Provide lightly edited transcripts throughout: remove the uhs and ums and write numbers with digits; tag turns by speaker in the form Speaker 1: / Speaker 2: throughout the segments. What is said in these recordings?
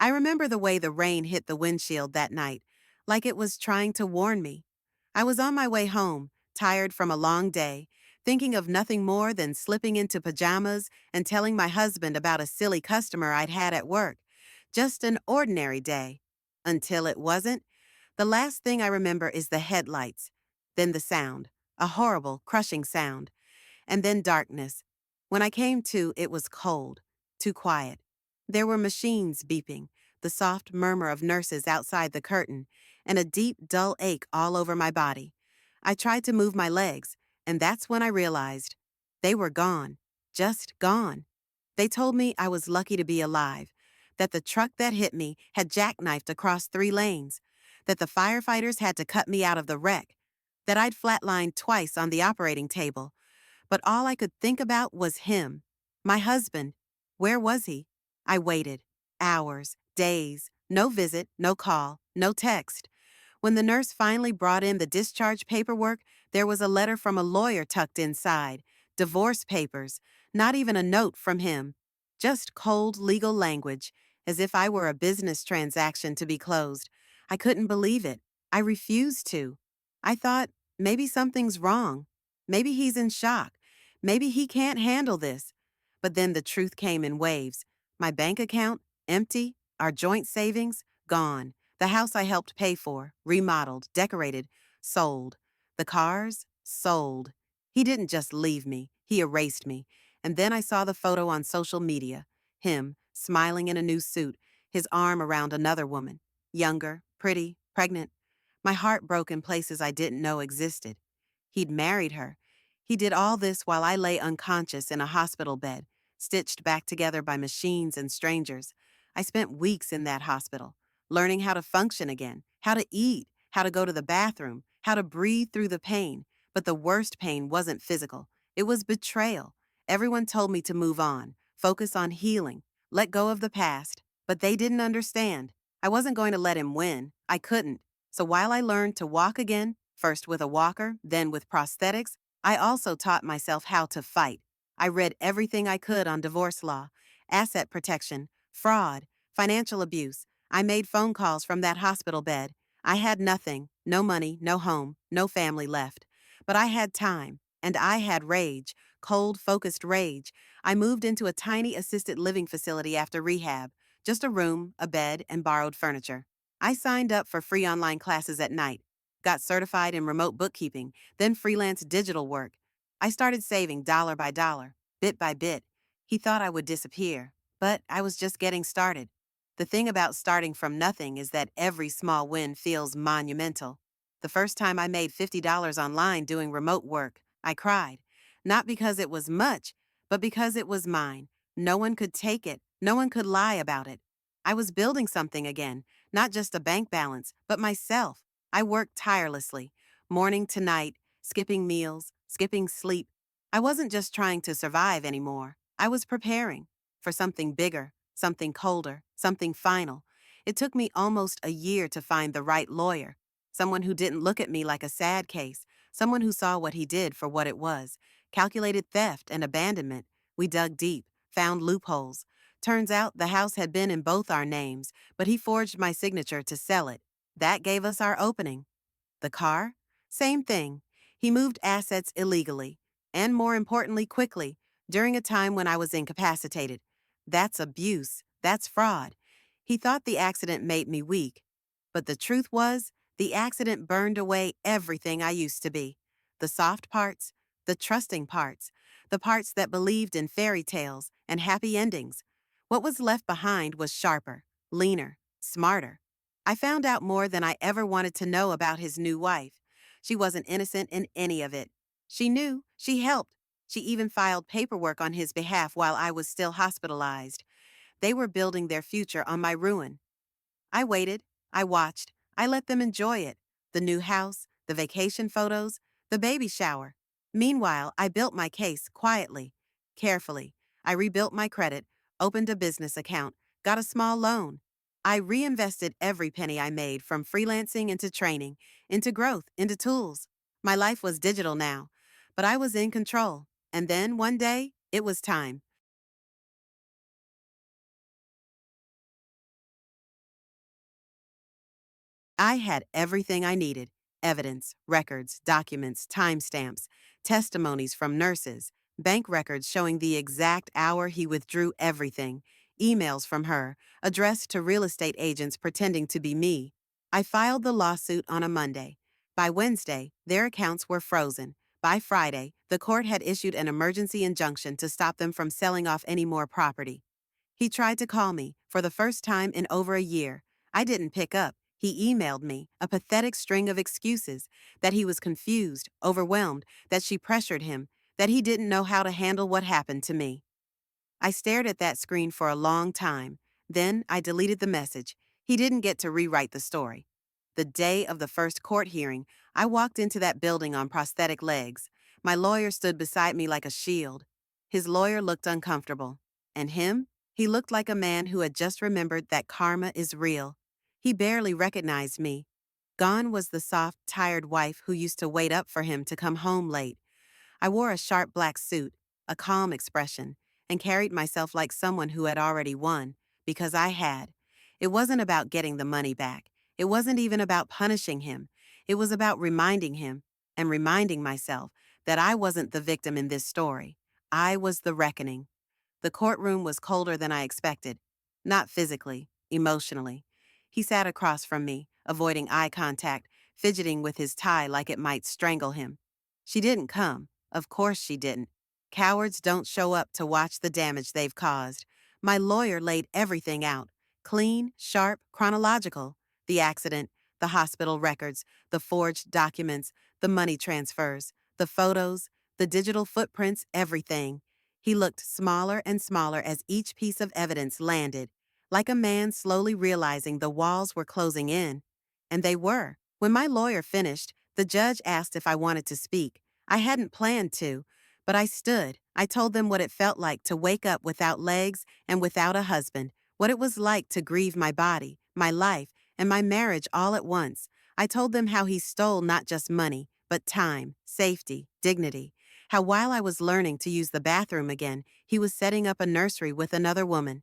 Speaker 1: I remember the way the rain hit the windshield that night, like it was trying to warn me. I was on my way home, tired from a long day, thinking of nothing more than slipping into pajamas and telling my husband about a silly customer I'd had at work. Just an ordinary day. Until it wasn't. The last thing I remember is the headlights, then the sound, a horrible, crushing sound, and then darkness. When I came to, it was cold, too quiet. There were machines beeping, the soft murmur of nurses outside the curtain, and a deep, dull ache all over my body. I tried to move my legs, and that's when I realized they were gone, just gone. They told me I was lucky to be alive, that the truck that hit me had jackknifed across 3 lanes, that the firefighters had to cut me out of the wreck, that I'd flatlined twice on the operating table, but all I could think about was him. My husband. Where was he? I waited. Hours, days, no visit, no call, no text. When the nurse finally brought in the discharge paperwork, there was a letter from a lawyer tucked inside. Divorce papers. Not even a note from him. Just cold legal language, as if I were a business transaction to be closed. I couldn't believe it. I refused to. I thought, maybe something's wrong. Maybe he's in shock. Maybe he can't handle this. But then the truth came in waves. My bank account, empty. Our joint savings, gone. The house I helped pay for, remodeled, decorated, sold. The cars, sold. He didn't just leave me, he erased me. And then I saw the photo on social media. Him, smiling in a new suit, his arm around another woman. Younger, pretty, pregnant. My heart broke in places I didn't know existed. He'd married her. He did all this while I lay unconscious in a hospital bed, stitched back together by machines and strangers. I spent weeks in that hospital, learning how to function again, how to eat, how to go to the bathroom, how to breathe through the pain. But the worst pain wasn't physical. It was betrayal. Everyone told me to move on, focus on healing, let go of the past. But they didn't understand. I wasn't going to let him win. I couldn't. So while I learned to walk again, first with a walker, then with prosthetics, I also taught myself how to fight. I read everything I could on divorce law, asset protection, fraud, financial abuse. I made phone calls from that hospital bed. I had nothing, no money, no home, no family left. But I had time, and I had rage, cold, focused rage. I moved into a tiny assisted living facility after rehab, just a room, a bed, and borrowed furniture. I signed up for free online classes at night, got certified in remote bookkeeping, then freelance digital work. I started saving dollar by dollar, bit by bit. He thought I would disappear, but I was just getting started. The thing about starting from nothing is that every small win feels monumental. The first time I made $50 online doing remote work, I cried. Not because it was much, but because it was mine. No one could take it. No one could lie about it. I was building something again, not just a bank balance, but myself. I worked tirelessly, morning to night, skipping meals, skipping sleep. I wasn't just trying to survive anymore. I was preparing for something bigger, something colder, something final. It took me almost a year to find the right lawyer, someone who didn't look at me like a sad case, someone who saw what he did for what it was, calculated theft and abandonment. We dug deep, found loopholes. Turns out the house had been in both our names, but he forged my signature to sell it. That gave us our opening. The car? Same thing. He moved assets illegally, and more importantly, quickly, during a time when I was incapacitated. That's abuse. That's fraud. He thought the accident made me weak. But the truth was, the accident burned away everything I used to be. The soft parts, the trusting parts, the parts that believed in fairy tales and happy endings. What was left behind was sharper, leaner, smarter. I found out more than I ever wanted to know about his new wife. She wasn't innocent in any of it. She knew, she helped. She even filed paperwork on his behalf while I was still hospitalized. They were building their future on my ruin. I waited, I watched, I let them enjoy it. The new house, the vacation photos, the baby shower. Meanwhile, I built my case quietly, carefully. I rebuilt my credit, opened a business account, got a small loan. I reinvested every penny I made from freelancing into training, into growth, into tools. My life was digital now, but I was in control. And then one day, it was time. I had everything I needed: evidence, records, documents, timestamps, testimonies from nurses, bank records showing the exact hour he withdrew everything, emails from her, addressed to real estate agents pretending to be me. I filed the lawsuit on a Monday. By Wednesday, their accounts were frozen. By Friday, the court had issued an emergency injunction to stop them from selling off any more property. He tried to call me for the first time in over a year. I didn't pick up. He emailed me a pathetic string of excuses: that he was confused, overwhelmed, that she pressured him, that he didn't know how to handle what happened to me. I stared at that screen for a long time. Then I deleted the message. He didn't get to rewrite the story. The day of the first court hearing, I walked into that building on prosthetic legs. My lawyer stood beside me like a shield. His lawyer looked uncomfortable. And him? He looked like a man who had just remembered that karma is real. He barely recognized me. Gone was the soft, tired wife who used to wait up for him to come home late. I wore a sharp black suit, a calm expression, and carried myself like someone who had already won, because I had. It wasn't about getting the money back. It wasn't even about punishing him. It was about reminding him, and reminding myself, that I wasn't the victim in this story. I was the reckoning. The courtroom was colder than I expected. Not physically, emotionally. He sat across from me, avoiding eye contact, fidgeting with his tie like it might strangle him. She didn't come. Of course she didn't. Cowards don't show up to watch the damage they've caused. My lawyer laid everything out: clean, sharp, chronological. The accident, the hospital records, the forged documents, the money transfers, the photos, the digital footprints, everything. He looked smaller and smaller as each piece of evidence landed, like a man slowly realizing the walls were closing in. And they were. When my lawyer finished, the judge asked if I wanted to speak. I hadn't planned to, but I stood. I told them what it felt like to wake up without legs and without a husband, what it was like to grieve my body, my life, and my marriage all at once. I told them how he stole not just money, but time, safety, dignity. How while I was learning to use the bathroom again, he was setting up a nursery with another woman.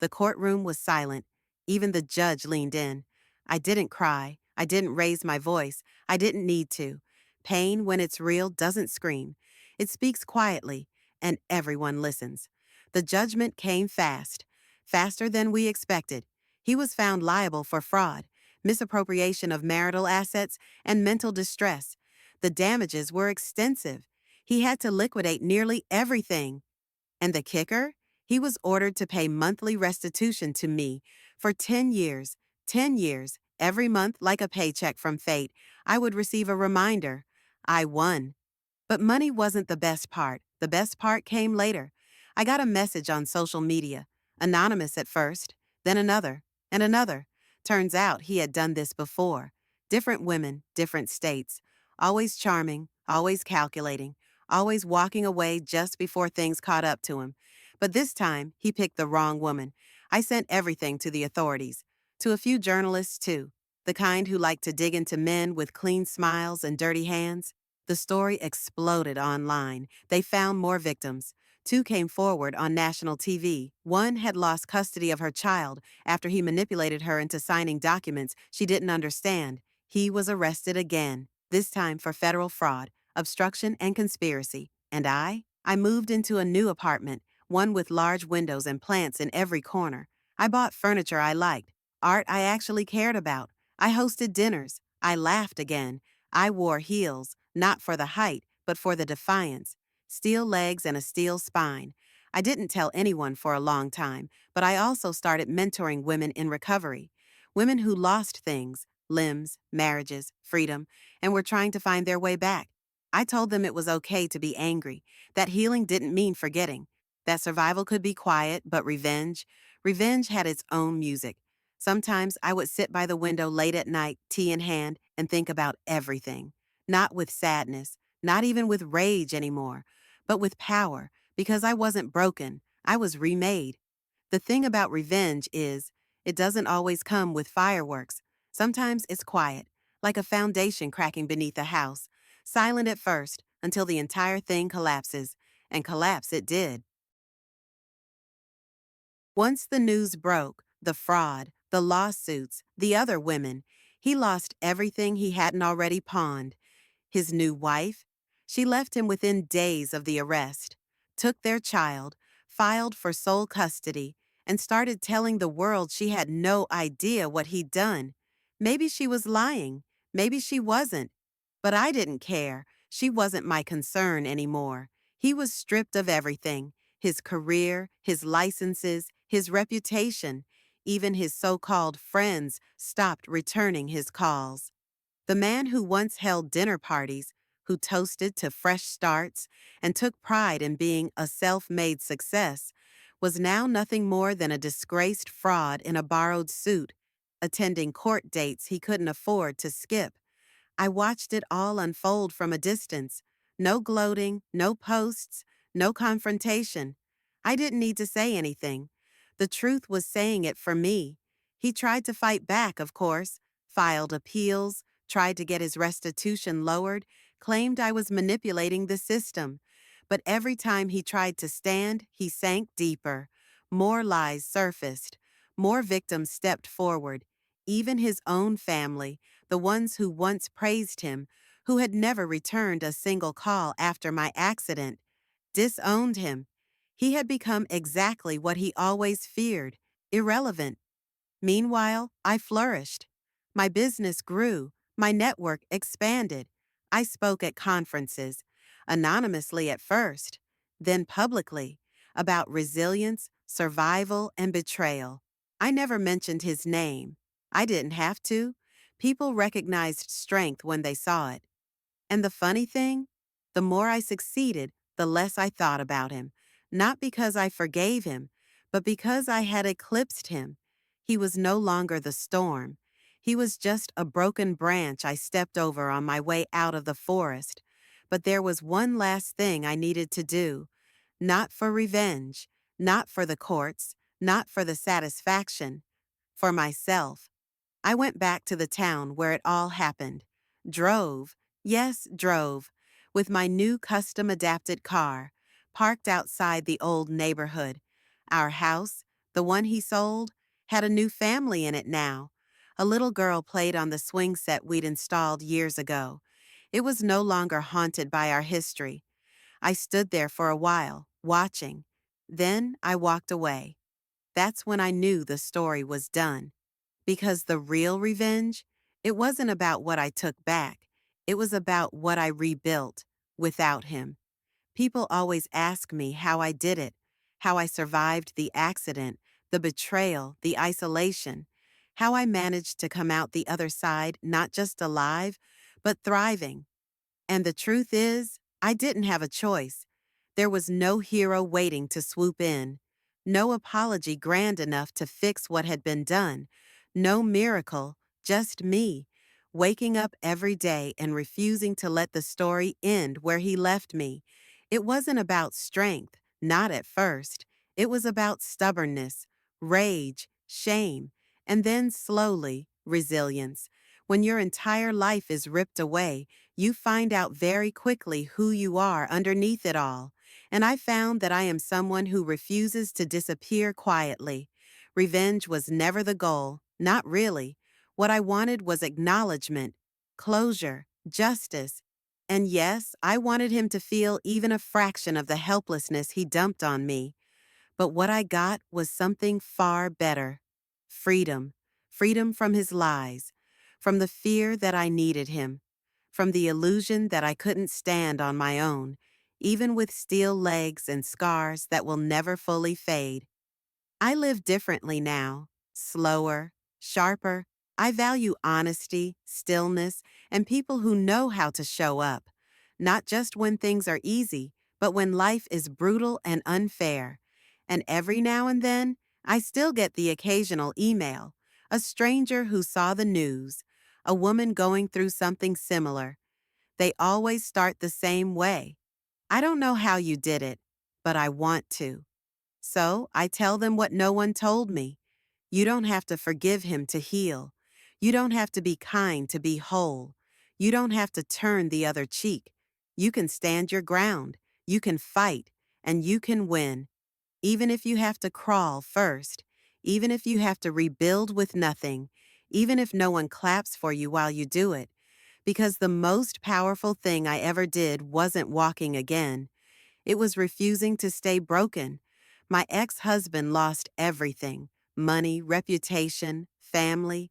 Speaker 1: The courtroom was silent. Even the judge leaned in. I didn't cry. I didn't raise my voice. I didn't need to. Pain, when it's real, doesn't scream. It speaks quietly, and everyone listens. The judgment came fast, faster than we expected. He was found liable for fraud, misappropriation of marital assets, and mental distress. The damages were extensive. He had to liquidate nearly everything. And the kicker? He was ordered to pay monthly restitution to me for 10 years. 10 years, every month, like a paycheck from fate. I would receive a reminder. I won. But money wasn't the best part. The best part came later. I got a message on social media, anonymous at first, then another, and another. Turns out he had done this before. Different women, different states. Always charming, always calculating, always walking away just before things caught up to him. But this time, he picked the wrong woman. I sent everything to the authorities. To a few journalists, too. The kind who like to dig into men with clean smiles and dirty hands. The story exploded online. They found more victims. Two came forward on national TV. One had lost custody of her child after he manipulated her into signing documents she didn't understand. He was arrested again, this time for federal fraud, obstruction, and conspiracy. And I moved into a new apartment, one with large windows and plants in every corner. I bought furniture I liked, art I actually cared about. I hosted dinners. I laughed again. I wore heels, not for the height, but for the defiance. Steel legs and a steel spine. I didn't tell anyone for a long time, but I also started mentoring women in recovery. Women who lost things, limbs, marriages, freedom, and were trying to find their way back. I told them it was okay to be angry, that healing didn't mean forgetting, that survival could be quiet, but revenge had its own music. Sometimes I would sit by the window late at night, tea in hand, and think about everything. Not with sadness, not even with rage anymore, but with power, because I wasn't broken. I was remade. The thing about revenge is, it doesn't always come with fireworks. Sometimes it's quiet, like a foundation cracking beneath a house, silent at first, until the entire thing collapses. And collapse it did. Once the news broke, the fraud, the lawsuits, the other women, He lost everything he hadn't already pawned. His new wife, she left him within days of the arrest, took their child, filed for sole custody, and started telling the world she had no idea what he'd done. Maybe she was lying, maybe she wasn't. But I didn't care. She wasn't my concern anymore. He was stripped of everything: his career, his licenses, his reputation. Even his so-called friends stopped returning his calls. The man who once held dinner parties, who toasted to fresh starts and took pride in being a self-made success, was now nothing more than a disgraced fraud in a borrowed suit, attending court dates he couldn't afford to skip. I watched it all unfold from a distance. No gloating, no posts, no confrontation. I didn't need to say anything. The truth was saying it for me. He tried to fight back, of course, filed appeals, tried to get his restitution lowered, claimed I was manipulating the system. But every time he tried to stand, he sank deeper. More lies surfaced. More victims stepped forward. Even his own family, the ones who once praised him, who had never returned a single call after my accident, disowned him. He had become exactly what he always feared: irrelevant. Meanwhile, I flourished. My business grew, my network expanded. I spoke at conferences, anonymously at first, then publicly, about resilience, survival, and betrayal. I never mentioned his name. I didn't have to. People recognized strength when they saw it. And the funny thing? The more I succeeded, the less I thought about him. Not because I forgave him, but because I had eclipsed him. He was no longer the storm. He was just a broken branch I stepped over on my way out of the forest. But there was one last thing I needed to do. Not for revenge, not for the courts, not for the satisfaction. For myself. I went back to the town where it all happened. Drove, yes, drove, with my new custom-adapted car, parked outside the old neighborhood. Our house, the one he sold, had a new family in it now. A little girl played on the swing set we'd installed years ago. It was no longer haunted by our history. I stood there for a while, watching. Then I walked away. That's when I knew the story was done. Because the real revenge, it wasn't about what I took back. It was about what I rebuilt without him. People always ask me how I did it, how I survived the accident, the betrayal, the isolation, how I managed to come out the other side not just alive, but thriving. And the truth is, I didn't have a choice. There was no hero waiting to swoop in, no apology grand enough to fix what had been done, no miracle, just me, waking up every day and refusing to let the story end where he left me. It wasn't about strength, not at first. It was about stubbornness, rage, shame, and then slowly, resilience. When your entire life is ripped away, you find out very quickly who you are underneath it all. And I found that I am someone who refuses to disappear quietly. Revenge was never the goal, not really. What I wanted was acknowledgement, closure, justice. And yes, I wanted him to feel even a fraction of the helplessness he dumped on me. But what I got was something far better: freedom. Freedom from his lies, from the fear that I needed him, from the illusion that I couldn't stand on my own, even with steel legs and scars that will never fully fade. I live differently now, slower, sharper. I value honesty, stillness, and people who know how to show up, not just when things are easy, but when life is brutal and unfair. And every now and then, I still get the occasional email, a stranger who saw the news, a woman going through something similar. They always start the same way. I don't know how you did it, but I want to. So I tell them what no one told me. You don't have to forgive him to heal. You don't have to be kind to be whole. You don't have to turn the other cheek. You can stand your ground. You can fight, and you can win. Even if you have to crawl first, even if you have to rebuild with nothing, even if no one claps for you while you do it, because the most powerful thing I ever did wasn't walking again. It was refusing to stay broken. My ex-husband lost everything: money, reputation, family.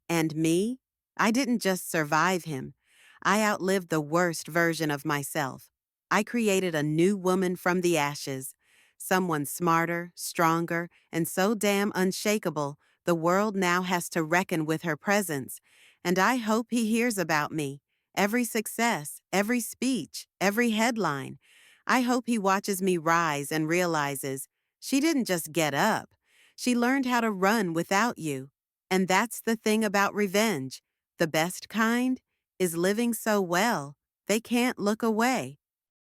Speaker 1: And me? I didn't just survive him. I outlived the worst version of myself. I created a new woman from the ashes. Someone smarter, stronger, and so damn unshakable, the world now has to reckon with her presence. And I hope he hears about me. Every success, every speech, every headline. I hope he watches me rise and realizes she didn't just get up. She learned how to run without you. And that's the thing about revenge. The best kind is living so well, they can't look away.